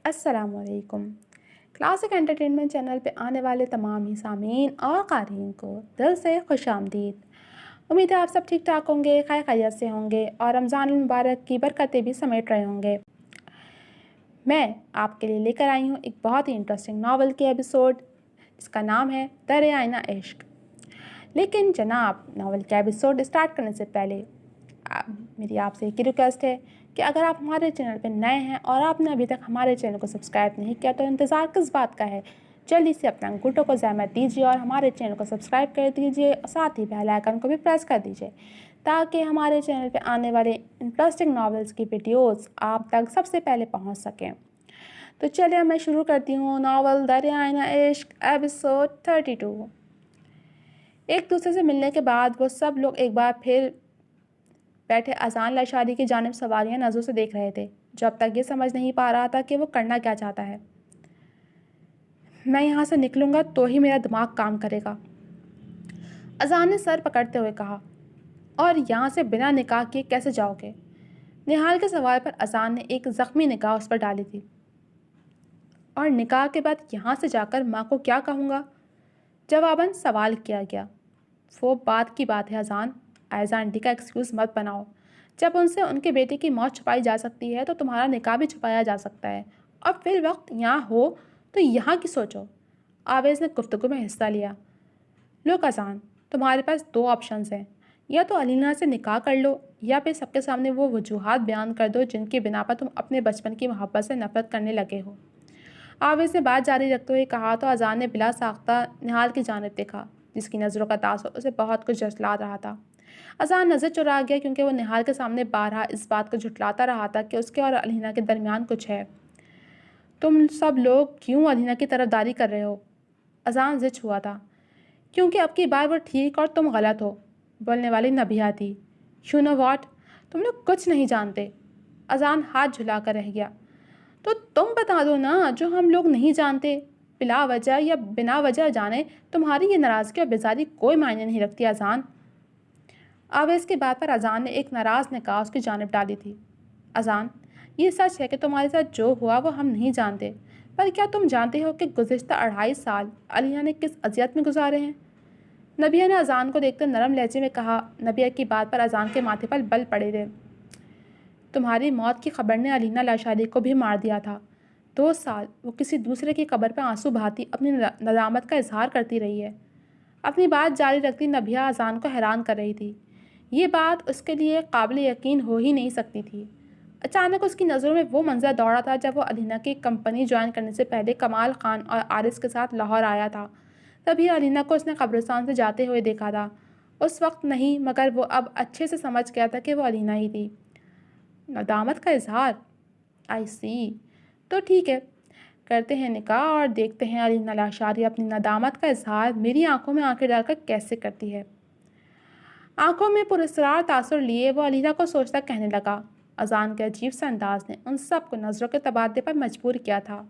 السلام علیکم۔ Classic entertainment channel پہ آنے والے تمام ہی سامعین اور قارئین کو دل سے خوش آمدید۔ امید ہے آپ سب ٹھیک ٹھاک ہوں گے، خیر خیریت سے ہوں گے اور رمضان المبارک کی برکتیں بھی سمیٹ رہے ہوں گے۔ میں آپ کے لیے لے کر آئی ہوں ایک بہت ہی انٹرسٹنگ ناول کے ایپیسوڈ جس کا نام ہے در آئینہ عشق۔ لیکن جناب، ناول کا ایپیسوڈ اسٹارٹ کرنے سے پہلے میری آپ سے ایک ہی ریکویسٹ ہے کہ اگر آپ ہمارے چینل پہ نئے ہیں اور آپ نے ابھی تک ہمارے چینل کو سبسکرائب نہیں کیا تو انتظار کس بات کا ہے؟ جلدی سے اپنے انگوٹھوں کو زحمت دیجیے اور ہمارے چینل کو سبسکرائب کر دیجیے اور ساتھ ہی بیل آئیکن کو بھی پریس کر دیجیے تاکہ ہمارے چینل پہ آنے والے انٹرسٹنگ ناولز کی ویڈیوز آپ تک سب سے پہلے پہنچ سکیں۔ تو چلیے میں شروع کرتی ہوں ناول در آئینہ عشق ایپیسوڈ 32۔ ایک دوسرے سے ملنے کے بعد وہ سب لوگ ایک بار پھر بیٹھے اذان لاشاری کی جانب سواریاں نظروں سے دیکھ رہے تھے جو اب تک یہ سمجھ نہیں پا رہا تھا کہ وہ کرنا کیا چاہتا ہے۔ میں یہاں سے نکلوں گا تو ہی میرا دماغ کام کرے گا، اذان نے سر پکڑتے ہوئے کہا۔ اور یہاں سے بنا نکاح کیے کیسے جاؤ گے؟ نہال کے سوال پر اذان نے ایک زخمی نگاہ اس پر ڈالی تھی۔ اور نکاح کے بعد یہاں سے جا کر ماں کو کیا کہوں گا؟ جواباً سوال کیا گیا۔ وہ بات کی بات ہے اذان، عائزہ آنٹی کا ایکسکیوز مت بناؤ۔ جب ان سے ان کے بیٹے کی موت چھپائی جا سکتی ہے تو تمہارا نکاح بھی چھپایا جا سکتا ہے، اور پھر وقت یہاں ہو تو یہاں کی سوچو۔ آویز نے گفتگو میں حصہ لیا۔ لوک اذان، تمہارے پاس دو آپشنز ہیں، یا تو علینا سے نکاح کر لو یا پھر سب کے سامنے وہ وجوہات بیان کر دو جن کی بنا پر تم اپنے بچپن کی محبت سے نفرت کرنے لگے ہو۔ آویز نے بات جاری رکھتے ہوئے کہا تو اذان نے بلا ساختہ نہال کی جانب دیکھا جس کی نظروں کا تاثر اسے بہت کچھ جھٹلا رہا تھا۔ اذان نظر چرا گیا کیونکہ وہ نہال کے سامنے بارہا اس بات کو جھٹلاتا رہا تھا کہ اس کے اور علینا کے درمیان کچھ ہے۔ تم سب لوگ کیوں علینا کی طرفداری کر رہے ہو؟ اذان زچ ہوا تھا۔ کیونکہ اب کی بار وہ ٹھیک اور تم غلط ہو، بولنے والی نبیہہ تھی۔ یو نو واٹ، تم لوگ کچھ نہیں جانتے۔ اذان ہاتھ جھلا کر رہ گیا۔ تو تم بتا دو نا جو ہم لوگ نہیں جانتے۔ بلا وجہ یا بنا وجہ جانے تمہاری یہ ناراضگی اور بیزاری کوئی معنی نہیں رکھتی اذان۔ آویز کی بات پر اذان نے ایک ناراض نگاہ اس کی جانب ڈالی تھی۔ اذان، یہ سچ ہے کہ تمہارے ساتھ جو ہوا وہ ہم نہیں جانتے، پر کیا تم جانتے ہو کہ گزشتہ 2.5 سال علینا نے کس اذیت میں گزارے ہیں؟ نبیہ نے اذان کو دیکھتے نرم لہجے میں کہا۔ نبیہ کی بات پر اذان کے ماتھے پر بل پڑے تھے۔ تمہاری موت کی خبر نے علینا لاشاری کو بھی مار دیا تھا۔ 2 سال وہ کسی دوسرے کی قبر پہ آنسو بہاتی اپنی ندامت کا اظہار کرتی رہی ہے۔ اپنی بات جاری رکھتی نبیہ اذان کو حیران کر رہی تھی۔ یہ بات اس کے لیے قابل یقین ہو ہی نہیں سکتی تھی۔ اچانک اس کی نظروں میں وہ منظر دوڑا تھا جب وہ علینا کی کمپنی جوائن کرنے سے پہلے کمال خان اور عارض کے ساتھ لاہور آیا تھا۔ تبھی علینا کو اس نے قبرستان سے جاتے ہوئے دیکھا تھا۔ اس وقت نہیں، مگر وہ اب اچھے سے سمجھ گیا تھا کہ وہ علینا ہی تھی۔ ندامت کا اظہار، آئی سی، تو ٹھیک ہے، کرتے ہیں نکاح اور دیکھتے ہیں علینا لاشاری اپنی ندامت کا اظہار میری آنکھوں میں آنکھیں ڈال کر کیسے کرتی ہے۔ آنکھوں میں پراسرار تاثر لیے وہ علینا کو سوچتا کہنے لگا۔ اذان کے عجیب سے انداز نے ان سب کو نظروں کے تبادلے پر مجبور کیا تھا۔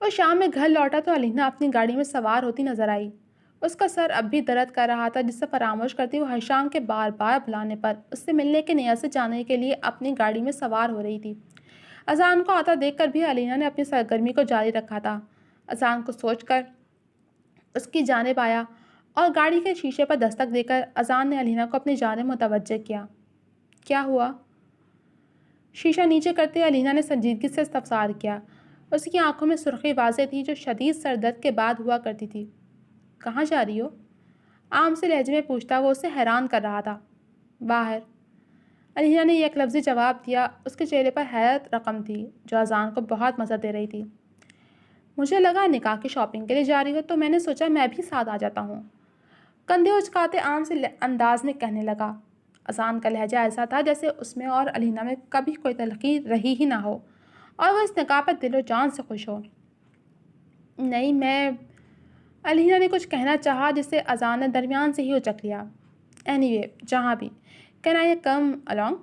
وہ شام میں گھر لوٹا تو علینا اپنی گاڑی میں سوار ہوتی نظر آئی۔ اس کا سر اب بھی درد کر رہا تھا جسے فراموش کرتی وہ ہر شام کے بار بار بلانے پر اس سے ملنے کے نیت سے جانے کے لیے اپنی گاڑی میں سوار ہو رہی تھی۔ اذان کو آتا دیکھ کر بھی علینا نے اپنی سرگرمی کو جاری رکھا تھا۔ اذان کو سوچ کر اس کی جانب آیا اور گاڑی کے شیشے پر دستک دے کر اذان نے علینا کو اپنی جانب متوجہ کیا۔ کیا ہوا؟ شیشہ نیچے کرتے علینا نے سنجیدگی سے استفسار کیا۔ اس کی آنکھوں میں سرخی واضح تھی جو شدید سر درد کے بعد ہوا کرتی تھی۔ کہاں جا رہی ہو؟ عام سے لہجے میں پوچھتا وہ اسے حیران کر رہا تھا۔ باہر، علینا نے یک لفظی جواب دیا۔ اس کے چہرے پر حیرت رقم تھی جو اذان کو بہت مزہ دے رہی تھی۔ مجھے لگا نکاح کی شاپنگ کے لیے جا رہی ہو تو میں نے سوچا میں بھی ساتھ آ جاتا ہوں، کندھے اچکاتے عام سے انداز میں کہنے لگا۔ اذان کا لہجہ ایسا تھا جیسے اس میں اور علینا میں کبھی کوئی تلخی رہی ہی نہ ہو اور وہ اس نکاح پر دل و جان سے خوش ہو۔ نہیں، میں، علینا نے کچھ کہنا چاہا جسے اذان نے درمیان سے ہی اچک لیا۔ اینی وے، جہاں بھی، کین آئی کم الانگ؟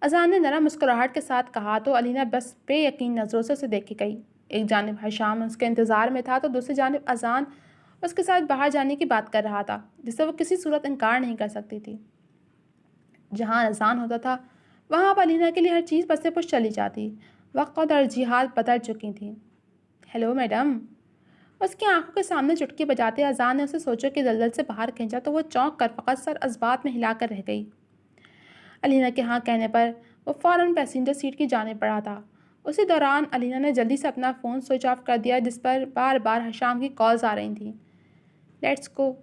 اذان نے نرم مسکراہٹ کے ساتھ کہا تو علینا بس بے یقین نظروں سے اسے دیکھ کے گئی۔ ایک جانب حشام اس کے انتظار میں تھا تو دوسری جانب اذان اس کے ساتھ باہر جانے کی بات کر رہا تھا جسے وہ کسی صورت انکار نہیں کر سکتی تھی۔ جہاں اذان ہوتا تھا وہاں پر الینا کے لیے ہر چیز بس سے پش چلی جاتی، وقت اور ترجیحات بدل چکی تھیں۔ ہیلو میڈم، اس کی آنکھوں کے سامنے چٹکی بجاتے اذان نے اسے سوچو کہ دلدل سے باہر کھینچا تو وہ چونک کر فقط سر اسبات میں ہلا کر رہ گئی۔ الینا کے ہاں کہنے پر وہ فوراً پیسنجر سیٹ کی جانب بڑھا تھا۔ اسی دوران الینا نے جلدی سے اپنا فون سوئچ آف کر دیا جس پر بار بار حشام کی کالز آ رہی تھیں۔ لیٹس گو،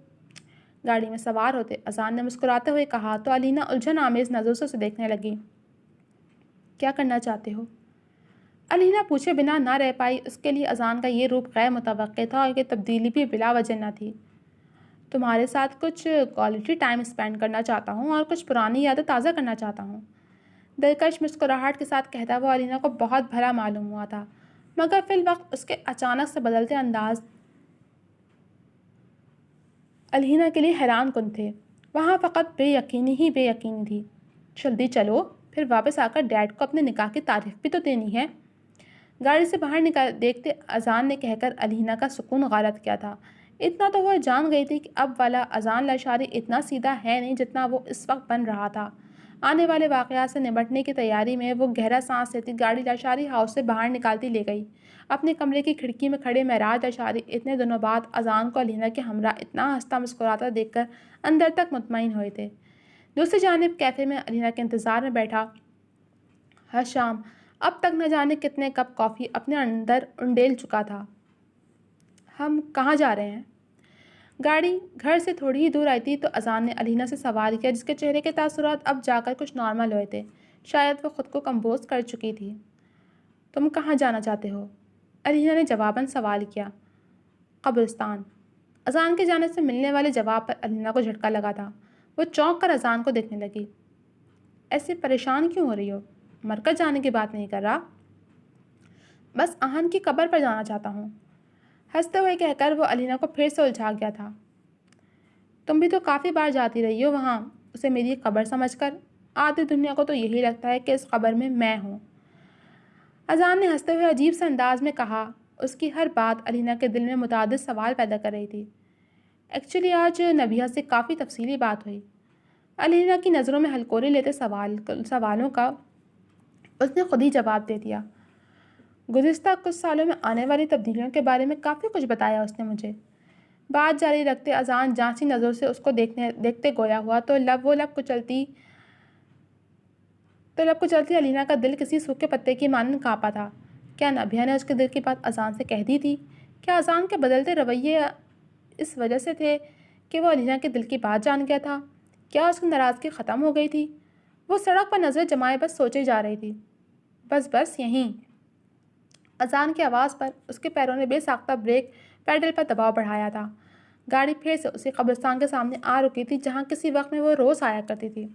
گاڑی میں سوار ہوتے اذان نے مسکراتے ہوئے کہا تو الینا الجھن آمیز نظروں سے اسے دیکھنے لگی۔ کیا کرنا چاہتے ہو؟ الینا پوچھے بنا نہ رہ پائی۔ اس کے لیے اذان کا یہ روپ غیر متوقع تھا اور یہ تبدیلی بھی بلا وجہ نہ تھی۔ تمہارے ساتھ کچھ کوالٹی ٹائم اسپینڈ کرنا چاہتا ہوں اور کچھ پرانی یادیں تازہ کرنا چاہتا ہوں، دلکش مسکراہٹ کے ساتھ کہتا وہ الینا کو بہت بھلا معلوم ہوا تھا، مگر فی الوقت اس کے اچانک سے بدلتے انداز الینا کے لیے حیران کن تھے۔ وہاں فقط بے یقینی ہی بے یقینی تھی۔ جلدی چلو، پھر واپس آ کر ڈیڈ کو اپنے نکاح کی تعریف بھی تو دینی ہے۔ گاڑی سے باہر دیکھتے اذان نے کہہ کر الینا کا سکون غارت کیا تھا۔ اتنا تو وہ جان گئی تھی کہ اب والا اذان لاشاری اتنا سیدھا ہے نہیں جتنا وہ اس وقت بن رہا تھا۔ آنے والے واقعات سے نمٹنے کی تیاری میں وہ گہرا سانس لیتی گاڑی لاشاری ہاؤس سے باہر نکالتی لے گئی۔ اپنے کمرے کی کھڑکی میں کھڑے معراج لاشاری اتنے دنوں بعد اذان کو الینا کے ہمراہ اتنا ہنستا مسکراتا دیکھ کر اندر تک مطمئن ہوئے تھے۔ دوسری جانب کیفے میں الینا کے انتظار میں بیٹھا حشام اب تک نہ جانے کتنے کپ کافی اپنے اندر انڈیل چکا تھا۔ ہم کہاں جا رہے ہیں؟ گاڑی گھر سے تھوڑی ہی دور آئی تھی تو اذان نے الینا سے سوال کیا جس کے چہرے کے تاثرات اب جا کر کچھ نارمل ہوئے تھے۔ شاید وہ خود کو کمپوز کر چکی تھی۔ تم کہاں جانا چاہتے ہو؟ الینا نے جواباً سوال کیا۔ قبرستان۔ اذان کی جانب سے ملنے والے جواب پر الینا کو جھٹکا لگا تھا۔ وہ چونک کر اذان کو دیکھنے لگی۔ ایسے پریشان کیوں ہو رہی ہو؟ مرکز جانے کی بات نہیں کر رہا، بس آہن کی قبر پر جانا چاہتا ہوں، ہنستے ہوئے کہہ کر وہ الینا کو پھر سے الجھا گیا تھا۔ تم بھی تو کافی بار جاتی رہی ہو وہاں، اسے میری قبر سمجھ کر؟ آدھی دنیا کو تو یہی لگتا ہے کہ اس قبر میں ہوں، اذان نے ہنستے ہوئے عجیب سے انداز میں کہا۔ اس کی ہر بات الینا کے دل میں متعدد سوال پیدا کر رہی تھی۔ ایکچولی آج نبیہ سے کافی تفصیلی بات ہوئی۔ الینا کی نظروں میں ہلکوری لیتے سوالوں کا اس نے خود ہی جواب دے دیا۔ گزشتہ کچھ سالوں میں آنے والی تبدیلیوں کے بارے میں کافی کچھ بتایا اس نے مجھے۔ بات جاری رکھتے اذان جانچی نظروں سے اس کو دیکھتے گویا ہوا تو لب کچلتی الینا کا دل کسی سوکھے پتے کی مانند کانپا تھا۔ کیا نبیہ نے اس کے دل کی بات اذان سے کہہ دی تھی؟ کیا اذان کے بدلتے رویے اس وجہ سے تھے کہ وہ الینا کے دل کی بات جان گیا تھا؟ کیا اس کی ناراضگی ختم ہو گئی تھی؟ وہ سڑک پر نظر جمائے بس سوچے جا رہی تھی۔ بس یہیں۔ اذان کی آواز پر اس کے پیروں نے بے ساختہ بریک پیڈل پر دباؤ بڑھایا تھا۔ گاڑی پھر سے اسی قبرستان کے سامنے آ رکی تھی جہاں کسی وقت میں وہ روز آیا کرتی تھی۔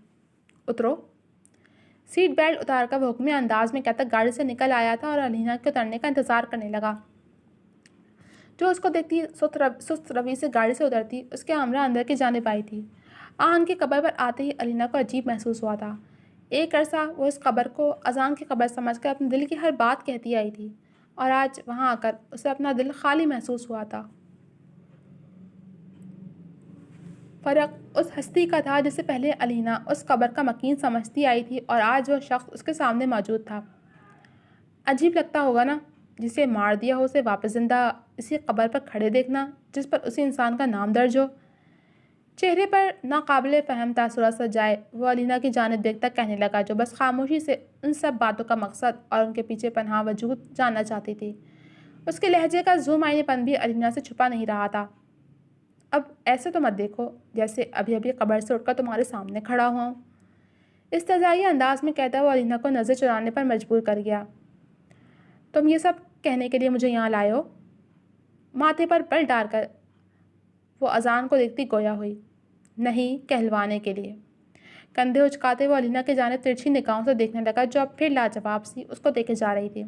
اترو۔ سیٹ بیلٹ اتار کر وہ حکمی انداز میں کہتا گاڑی سے نکل آیا تھا اور الینا کے اترنے کا انتظار کرنے لگا، جو اس کو دیکھتی سست روی سے گاڑی سے اترتی اس کے ہمراہ اندر کی جانب آئی تھی۔ آہن کی قبر پر آتے ہی الینا کو عجیب محسوس ہوا تھا۔ ایک عرصہ وہ اس قبر کو اذان کی قبر سمجھ کر اپنے دل کی ہر بات کہتی آئی تھی اور آج وہاں آ کر اسے اپنا دل خالی محسوس ہوا تھا۔ فرق اس ہستی کا تھا جسے پہلے الینا اس قبر کا مکین سمجھتی آئی تھی اور آج وہ شخص اس کے سامنے موجود تھا۔ عجیب لگتا ہوگا نا، جسے مار دیا ہو اسے واپس زندہ اسی قبر پر کھڑے دیکھنا جس پر اسی انسان کا نام درج ہو۔ چہرے پر ناقابل فہم تاثرات سجائے وہ الینا کی جانب دیکھتا کہنے لگا جو بس خاموشی سے ان سب باتوں کا مقصد اور ان کے پیچھے پنہاں وجود جاننا چاہتی تھی۔ اس کے لہجے کا ذو معنی پن بھی الینا سے چھپا نہیں رہا تھا۔ اب ایسے تو مت دیکھو جیسے ابھی قبر سے اٹھ کر تمہارے سامنے کھڑا ہوا ہوں، استہزائی انداز میں کہتا وہ الینا کو نظر چرانے پر مجبور کر گیا۔ تم یہ سب کہنے کے لیے مجھے یہاں لائے ہو؟ ماتھے پر بل ڈال کر وہ اذان کو دیکھتی گویا ہوئی۔ نہیں، کہلوانے کے لیے۔ کندھے اچکاتے وہ الینا کی جانب ترچھی نگاہوں سے دیکھنے لگا جو اب پھر لاجواب سی اس کو دیکھے جا رہی تھی۔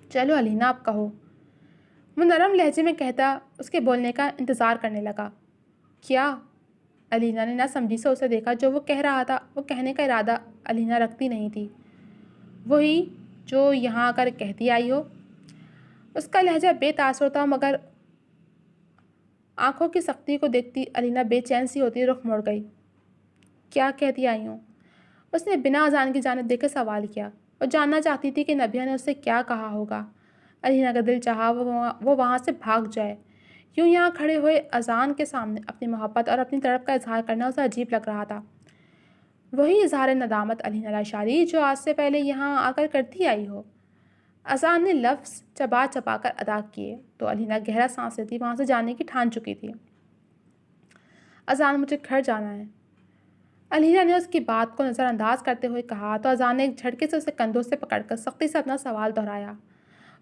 چلو الینا اب کہو، وہ نرم لہجے میں کہتا اس کے بولنے کا انتظار کرنے لگا۔ کیا؟ الینا نے نہ سمجھی سے اسے دیکھا۔ جو وہ کہہ رہا تھا وہ کہنے کا ارادہ الینا رکھتی نہیں تھی۔ وہی جو یہاں آ کر کہتی آئی ہو۔ اس کا لہجہ بے تاثر تھا مگر آنکھوں کی سختی کو دیکھتی الینا بے چین سی ہوتی رخ موڑ گئی۔ کیا کہتی آئی ہوں؟ اس نے بنا اذان کی جانب دیکھ کر سوال کیا اور جاننا چاہتی تھی کہ نبیہ نے اس سے کیا کہا ہوگا۔ علینا کا دل چاہا وہ وہاں سے بھاگ جائے۔ یوں یہاں کھڑے ہوئے اذان کے سامنے اپنی محبت اور اپنی طرف کا اظہار کرنا اسے عجیب لگ رہا تھا۔ وہی اظہار ندامت علینا لاشاری جو آج سے پہلے یہاں آ کر کرتی آئی ہو۔ اذان نے لفظ چبا چبا کر ادا کیے تو علینا گہرا سانس لیتی وہاں سے جانے کی ٹھان چکی تھی۔ اذان مجھے گھر جانا ہے، علینا نے اس کی بات کو نظر انداز کرتے ہوئے کہا تو اذان نے ایک جھٹکے سے اسے کندھوں سے پکڑ کر سختی سے اپنا سوال دہرایا۔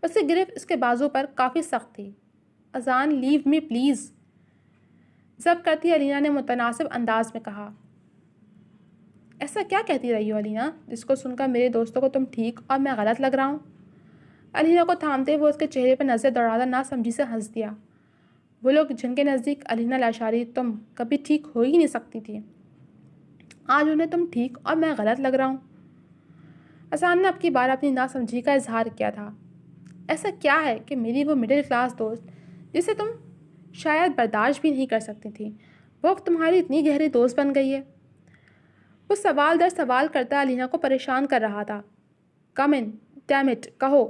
اس کی گرفت اس کے بازو پر کافی سخت تھی۔ اذان لیو می پلیز، ضبط کرتی علینا نے متناسب انداز میں کہا۔ ایسا کیا کہتی رہی ہو علینا جس کو سن کر میرے دوستوں کو تم ٹھیک اور میں غلط لگ رہا ہوں؟ علینا کو تھامتے ہوئے اس کے چہرے پر نظر دوڑاتا نہ سمجھی سے ہنس دیا۔ وہ لوگ جن کے نزدیک علینا لاشاری تم کبھی ٹھیک ہو ہی نہیں سکتی تھی، آج انہیں تم ٹھیک اور میں غلط لگ رہا ہوں۔ اذان نے اب کی بار اپنی ناسمجھی کا اظہار کیا تھا۔ ایسا کیا ہے کہ میری وہ مڈل کلاس دوست جسے تم شاید برداشت بھی نہیں کر سکتی تھی وہ اب تمہاری اتنی گہری دوست بن گئی ہے؟ وہ سوال در سوال کرتا علینا کو پریشان کر رہا تھا۔ کم ان، ڈیم اٹ، کہو۔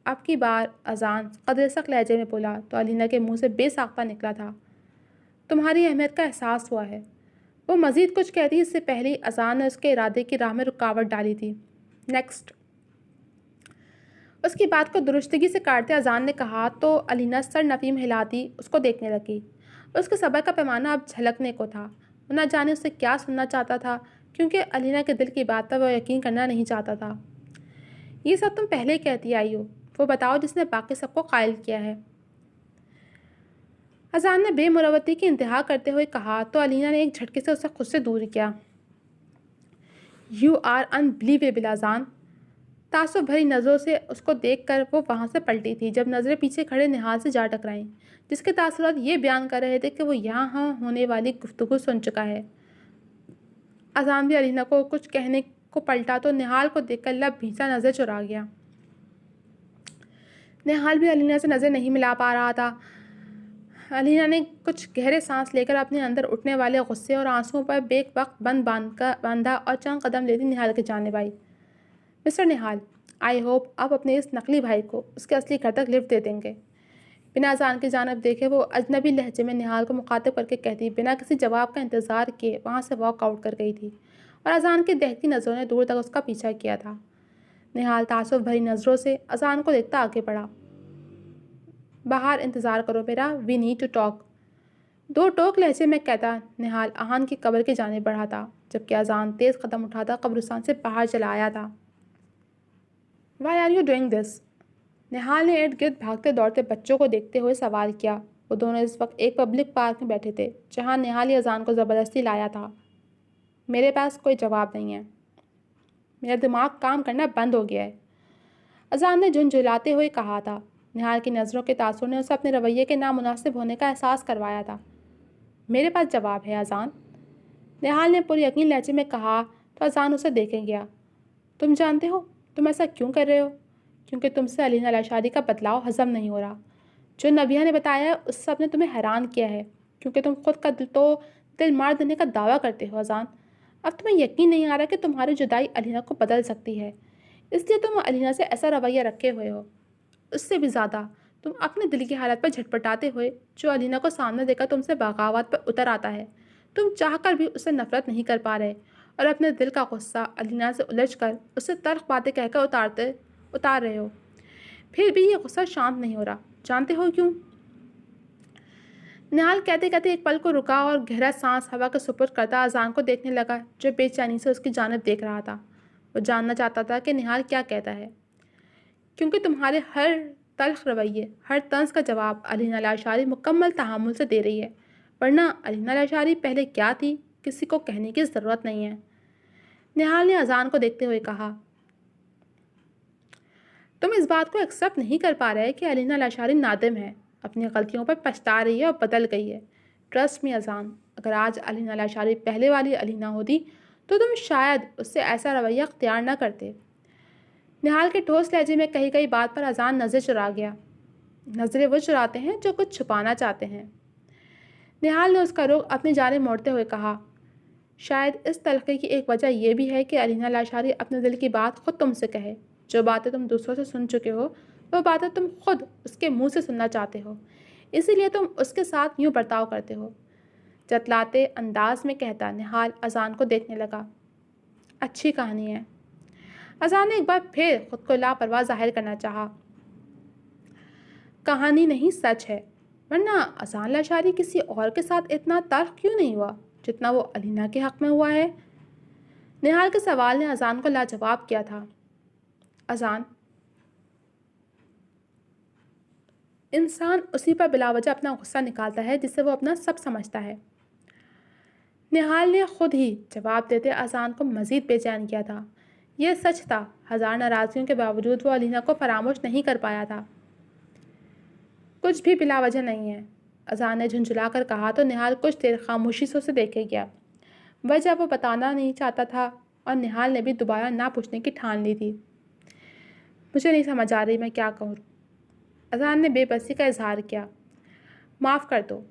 اب کی بار اذان قدر سخت لہجے میں بولا تو علینا کے منہ سے بے ساختہ نکلا تھا۔ تمہاری اہمیت کا احساس ہوا ہے۔ وہ مزید کچھ کہتی اس سے پہلے اذان نے اس کے ارادے کی راہ میں رکاوٹ ڈالی تھی۔ نیکسٹ۔ اس کی بات کو درستگی سے کاٹتے اذان نے کہا تو علینا سر نفیم ہلاتی اس کو دیکھنے لگی۔ اس کے صبر کا پیمانہ اب جھلکنے کو تھا۔ وہ نہ جانے اس سے کیا سننا چاہتا تھا کیونکہ علینا کے دل کی بات پر وہ یقین کرنا نہیں چاہتا تھا۔ یہ سب تم پہلے کہتی آئی ہو، وہ بتاؤ جس نے باقی سب کو قائل کیا ہے۔ اذان نے بے مروتی کی انتہا کرتے ہوئے کہا تو علینا نے ایک جھٹکے سے اسے خود سے دور کیا۔ یو آر انبلیویبل اذان۔ تعصب بھری نظروں سے اس کو دیکھ کر وہ وہاں سے پلٹی تھی جب نظریں پیچھے کھڑے نہال سے جا ٹکرائیں جس کے تاثرات یہ بیان کر رہے تھے کہ وہ یہاں ہونے والی گفتگو سن چکا ہے۔ اذان بھی علینا کو کچھ کہنے کو پلٹا تو نہال کو دیکھ کر لب بھیسا نظر چرا گیا۔ نہال بھی علینا سے نظر نہیں ملا پا رہا تھا۔ علینا نے کچھ گہرے سانس لے کر اپنے اندر اٹھنے والے غصے اور آنسوؤں پر بیک وقت باندھا اور چند قدم لیتی نہال کے جانب آئی۔ مسٹر نہال، آئی ہوپ آپ اپنے اس نقلی بھائی کو اس کے اصلی گھر تک لفٹ دے دیں گے۔ بنا اذان کی جانب دیکھے وہ اجنبی لہجے میں نہال کو مخاطب کر کے کہتی بنا کسی جواب کا انتظار کیے وہاں سے واک آؤٹ کر گئی تھی اور اذان کی دہتی نظروں نے دور تک اس کا پیچھا کیا تھا۔ نہال تعصب بھری نظروں سے اذان کو دیکھتا آگے بڑھا۔ باہر انتظار کرو میرا، وی نیڈ ٹو ٹاک، دو ٹوک لہجے میں کہتا نہال آہن کی قبر کی جانب بڑھا تھا جبکہ اذان تیز قدم اٹھاتا قبرستان سے باہر چلا آیا تھا۔ Why are you doing this? Nihal نے ارد گرد بھاگتے دوڑتے بچوں کو دیکھتے ہوئے سوال کیا۔ وہ دونوں اس وقت ایک پبلک پارک میں بیٹھے تھے جہاں نہال اذان کو زبردستی لایا تھا۔ میرے پاس کوئی جواب نہیں ہے، میرا دماغ کام کرنا بند ہو گیا ہے، اذان نے جھنجھلاتے ہوئے کہا تھا۔ نہال کی نظروں کے تاثر نے اسے اپنے رویے کے نامناسب ہونے کا احساس کروایا تھا۔ میرے پاس جواب ہے اذان، نہال نے پوری یقین لہجے میں کہا تو اذان اسے دیکھیں گیا۔ تم جانتے ہو تم ایسا کیوں کر رہے ہو؟ کیونکہ تم سے علینا لاشاری کا بدلاؤ ہضم نہیں ہو رہا۔ جو نبیہ نے بتایا ہے اس سب نے تمہیں حیران کیا ہے کیونکہ تم خود کا دل مار دینے کا دعویٰ کرتے ہو اذان۔ اب تمہیں یقین نہیں آ رہا کہ تمہاری جدائی علینا کو بدل سکتی ہے، اس لیے تم علینا سے ایسا رویہ رکھے ہوئے ہو۔ اس سے بھی زیادہ تم اپنے دل کی حالت پر جھٹپٹاتے ہوئے جو علینا کو سامنے دے کر تم سے بغاوت پر اتر آتا ہے، تم چاہ کر بھی اس سے نفرت نہیں کر پا رہے اور اپنے دل کا غصہ علینا سے الجھ کر اس سے تلخ باتیں کہہ کر اتار رہے ہو۔ پھر بھی یہ غصہ شانت نہیں ہو رہا، جانتے ہو کیوں؟ نہال کہتے کہتے ایک پل کو رکا اور گہرا سانس ہوا کے سپرد کرتا اذان کو دیکھنے لگا جو بے چینی سے اس کی جانب دیکھ رہا تھا۔ وہ جاننا چاہتا تھا کہ نہال کیا کہتا ہے، کیونکہ تمہارے ہر تلخ رویے، ہر طنز کا جواب علینا لاشاری مکمل تحمل سے دے رہی ہے، ورنہ علینا لاشاری پہلے کیا تھی کسی کو کہنے کی ضرورت نہیں ہے۔ نہال نے اذان کو دیکھتے ہوئے کہا، تم اس بات کو ایکسیپٹ نہیں کر پا رہے کہ علینا لاشاری نادم ہے، اپنی غلطیوں پر پچھتا رہی ہے اور بدل گئی ہے۔ ٹرسٹ می اذان، اگر آج علینا لاشاری پہلے والی علینا ہوتی تو تم شاید اس سے ایسا رویہ اختیار نہ کرتے۔ نہال کے ٹھوس لہجے میں کہی گئی بات پر اذان نظر چرا گیا۔ نظریں وہ چراتے ہیں جو کچھ چھپانا چاہتے ہیں۔ نہال نے اس کا رخ اپنی جانب موڑتے ہوئے کہا، شاید اس تلخی کی ایک وجہ یہ بھی ہے کہ علینا لاشاری اپنے دل کی بات خود تم سے کہے۔ جو باتیں تم دوسروں سے سن چکے ہو وہ باتیں تم خود اس کے منہ سے سننا چاہتے ہو، اسی لیے تم اس کے ساتھ یوں برتاؤ کرتے ہو۔ جتلاتے انداز میں کہتا نہال اذان کو دیکھنے لگا۔ اچھی کہانی ہے۔ اذان نے ایک بار پھر خود کو لاپرواہ ظاہر کرنا چاہا۔ کہانی نہیں، سچ ہے، ورنہ اذان لاشاری کسی اور کے ساتھ اتنا تلخ کیوں نہیں ہوا جتنا وہ علینا کے حق میں ہوا ہے؟ نہال کے سوال نے اذان کو لاجواب کیا تھا۔ اذان، انسان اسی پر بلا وجہ اپنا غصہ نکالتا ہے جسے وہ اپنا سب سمجھتا ہے۔ نہال نے خود ہی جواب دیتے اذان کو مزید بے چین کیا تھا۔ یہ سچ تھا، ہزار ناراضگیوں کے باوجود وہ علینا کو فراموش نہیں کر پایا تھا۔ کچھ بھی بلا وجہ نہیں ہے، اذان نے جھنجھلا کر کہا تو نہال کچھ دیر خاموشی سے اسے دیکھے گیا۔ وجہ وہ بتانا نہیں چاہتا تھا اور نہال نے بھی دوبارہ نہ پوچھنے کی ٹھان لی تھی۔ مجھے نہیں سمجھ آ رہی میں کیا کہوں۔ اذان نے بے بسی کا اظہار کیا۔ معاف کر دو،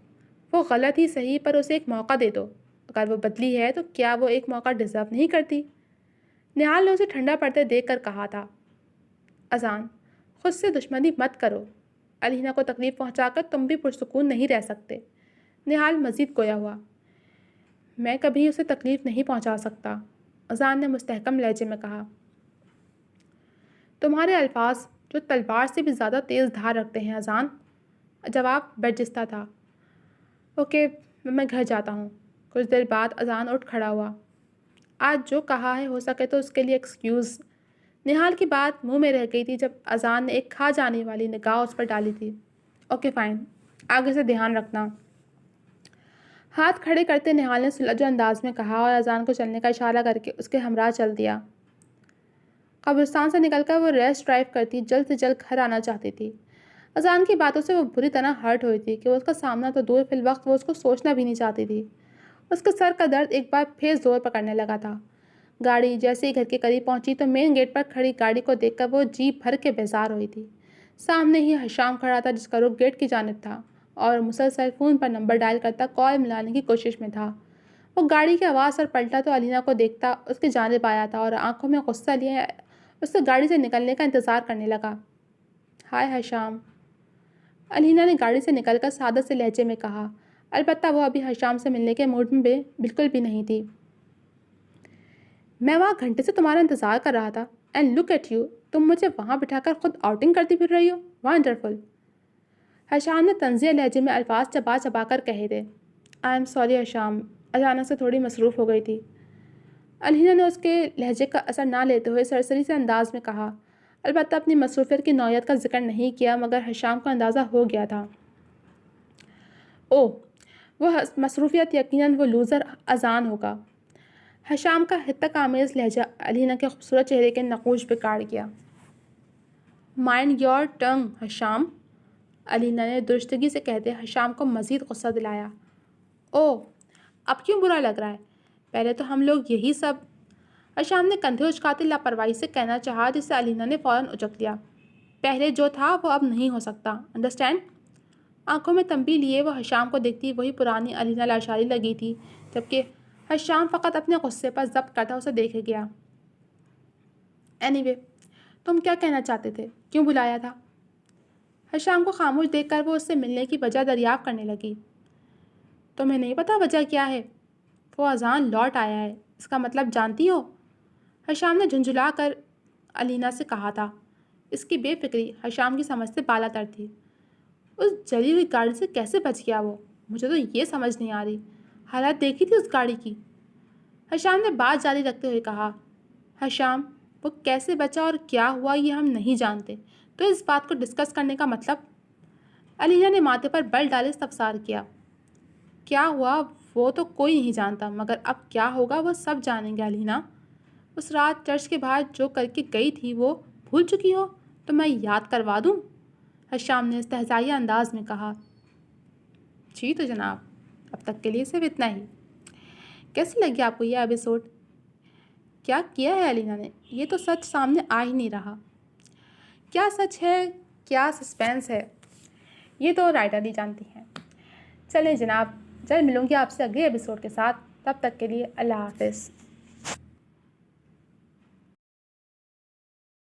وہ غلط ہی صحیح پر اسے ایک موقع دے دو۔ اگر وہ بدلی ہے تو کیا وہ ایک موقع ڈیزرو نہیں کرتی؟ نہال نے اسے ٹھنڈا پڑتے دیکھ کر کہا تھا۔ اذان، خود سے دشمنی مت کرو، علینا کو تکلیف پہنچا کر تم بھی پرسکون نہیں رہ سکتے۔ نہال مزید گویا ہوا۔ میں کبھی اسے تکلیف نہیں پہنچا سکتا، اذان نے مستحکم لہجے میں کہا۔ تمہارے الفاظ جو تلوار سے بھی زیادہ تیز دھار رکھتے ہیں اذان۔ جواب برجستہ تھا۔ اوکے، میں گھر جاتا ہوں۔ کچھ دیر بعد اذان اٹھ کھڑا ہوا۔ آج جو کہا ہے ہو سکے تو اس کے لیے ایکسکیوز۔ نہال کی بات منہ میں رہ گئی تھی جب اذان نے ایک کھا جانے والی نگاہ اس پر ڈالی تھی۔ اوکے فائن، آگے سے دھیان رکھنا۔ ہاتھ کھڑے کرتے نہال نے سلجھے انداز میں کہا اور اذان کو چلنے کا اشارہ کر کے اس کے ہمراہ چل دیا۔ قبرستان سے نکل کر وہ ریس ڈرائیو کرتی جلد سے جلد گھر آنا چاہتی تھی۔ اذان کی باتوں سے وہ بری طرح ہرٹ ہوئی تھی کہ وہ اس کا سامنا تو دور، فی الوقت وہ اس کو سوچنا بھی نہیں چاہتی تھی۔ اس کے سر کا درد ایک بار پھر زور پکڑنے لگا تھا۔ گاڑی جیسے ہی گھر کے قریب پہنچی تو مین گیٹ پر کھڑی گاڑی کو دیکھ کر وہ جی بھر کے بیزار ہوئی تھی۔ سامنے ہی حشام کھڑا تھا جس کا رخ گیٹ کی جانب تھا اور مسلسل فون پر نمبر ڈائل کرتا کال ملانے کی کوشش میں تھا۔ وہ گاڑی کی آواز پر پلٹا تو علینا کو دیکھتا اس کی جانب آیا تھا اور آنکھوں میں غصہ لیے اس سے گاڑی سے نکلنے کا انتظار کرنے لگا۔ ہائے حشام، علینا نے گاڑی سے نکل کر سادہ سے لہجے میں کہا، البتہ وہ ابھی حشام سے ملنے کے موڈ میں بالکل بھی نہیں تھی۔ میں وہاں گھنٹے سے تمہارا انتظار کر رہا تھا، اینڈ لک ایٹ یو، تم مجھے وہاں بٹھا کر خود آؤٹنگ کرتی پھر رہی ہو، ونڈرفل۔ حشام نے طنزیہ لہجے میں الفاظ چبا چبا کر کہے تھے۔ آئی ایم سوری حشام، اچانک سے تھوڑی مصروف ہو گئی تھی۔ علینا نے اس کے لہجے کا اثر نہ لیتے ہوئے سرسری سے انداز میں کہا، البتہ اپنی مصروفیت کی نوعیت کا ذکر نہیں کیا مگر حشام کو اندازہ ہو گیا تھا۔ اوہ، وہ مصروفیت یقیناً وہ لوزر اذان ہوگا۔ حشام کا حدت آمیز لہجہ علینا کے خوبصورت چہرے کے نقوش بگاڑ گیا۔ مائنڈ یور ٹنگ حشام، علینا نے درستگی سے کہتے حشام کو مزید غصہ دلایا۔ اوہ، اب کیوں برا لگ رہا ہے؟ پہلے تو ہم لوگ یہی سب، حشام نے کندھے اچکاتے لاپرواہی سے کہنا چاہا جس سے علینا نے فوراً اچک لیا۔ پہلے جو تھا وہ اب نہیں ہو سکتا، انڈرسٹینڈ؟ آنکھوں میں تنبیہ لیے وہ حشام کو دیکھتی وہی پرانی علینا لاشاری لگی تھی، جبکہ حشام فقط اپنے غصے پر ضبط کرتا اسے دیکھے گیا۔ اینی وے، تم کیا کہنا چاہتے تھے؟ کیوں بلایا تھا؟ حشام کو خاموش دیکھ کر وہ اس سے ملنے کی وجہ دریافت کرنے لگی۔ تمہیں نہیں پتا وجہ کیا ہے؟ وہ اذان لوٹ آیا ہے، اس کا مطلب جانتی ہو؟ حشام نے جھنجھلا کر علینا سے کہا تھا۔ اس کی بے فکری حشام کی سمجھ سے بالا تر تھی۔ اس جلی ہوئی گاڑی سے کیسے بچ گیا وہ؟ مجھے تو یہ سمجھ نہیں آ رہی۔ حالت دیکھی تھی اس گاڑی کی؟ حشام نے بات جاری رکھتے ہوئے کہا۔ حشام، وہ کیسے بچا اور کیا ہوا یہ ہم نہیں جانتے، تو اس بات کو ڈسکس کرنے کا مطلب؟ علینا نے ماتھے پر بل ڈالے استفسار کیا۔ کیا ہوا وہ تو کوئی نہیں جانتا، مگر اب کیا ہوگا وہ سب جانیں گے علینا۔ اس رات چرچ کے باہر جو کر کے گئی تھی وہ بھول چکی ہو تو میں یاد کروا دوں؟ حشام نے استہزائیہ انداز میں کہا۔ جی تو جناب، اب تک کے لیے صرف اتنا ہی۔ کیسے لگی آپ کو یہ ایپیسوڈ؟ کیا کیا ہے علینا نے؟ یہ تو سچ سامنے آ ہی نہیں رہا۔ کیا سچ ہے، کیا سسپینس ہے، یہ تو رائٹر ہی جانتی ہیں۔ چلیں جناب، جلد ملوں گی آپ سے اگلے ایپیسوڈ کے ساتھ۔ تب تک کے لیے اللہ حافظ.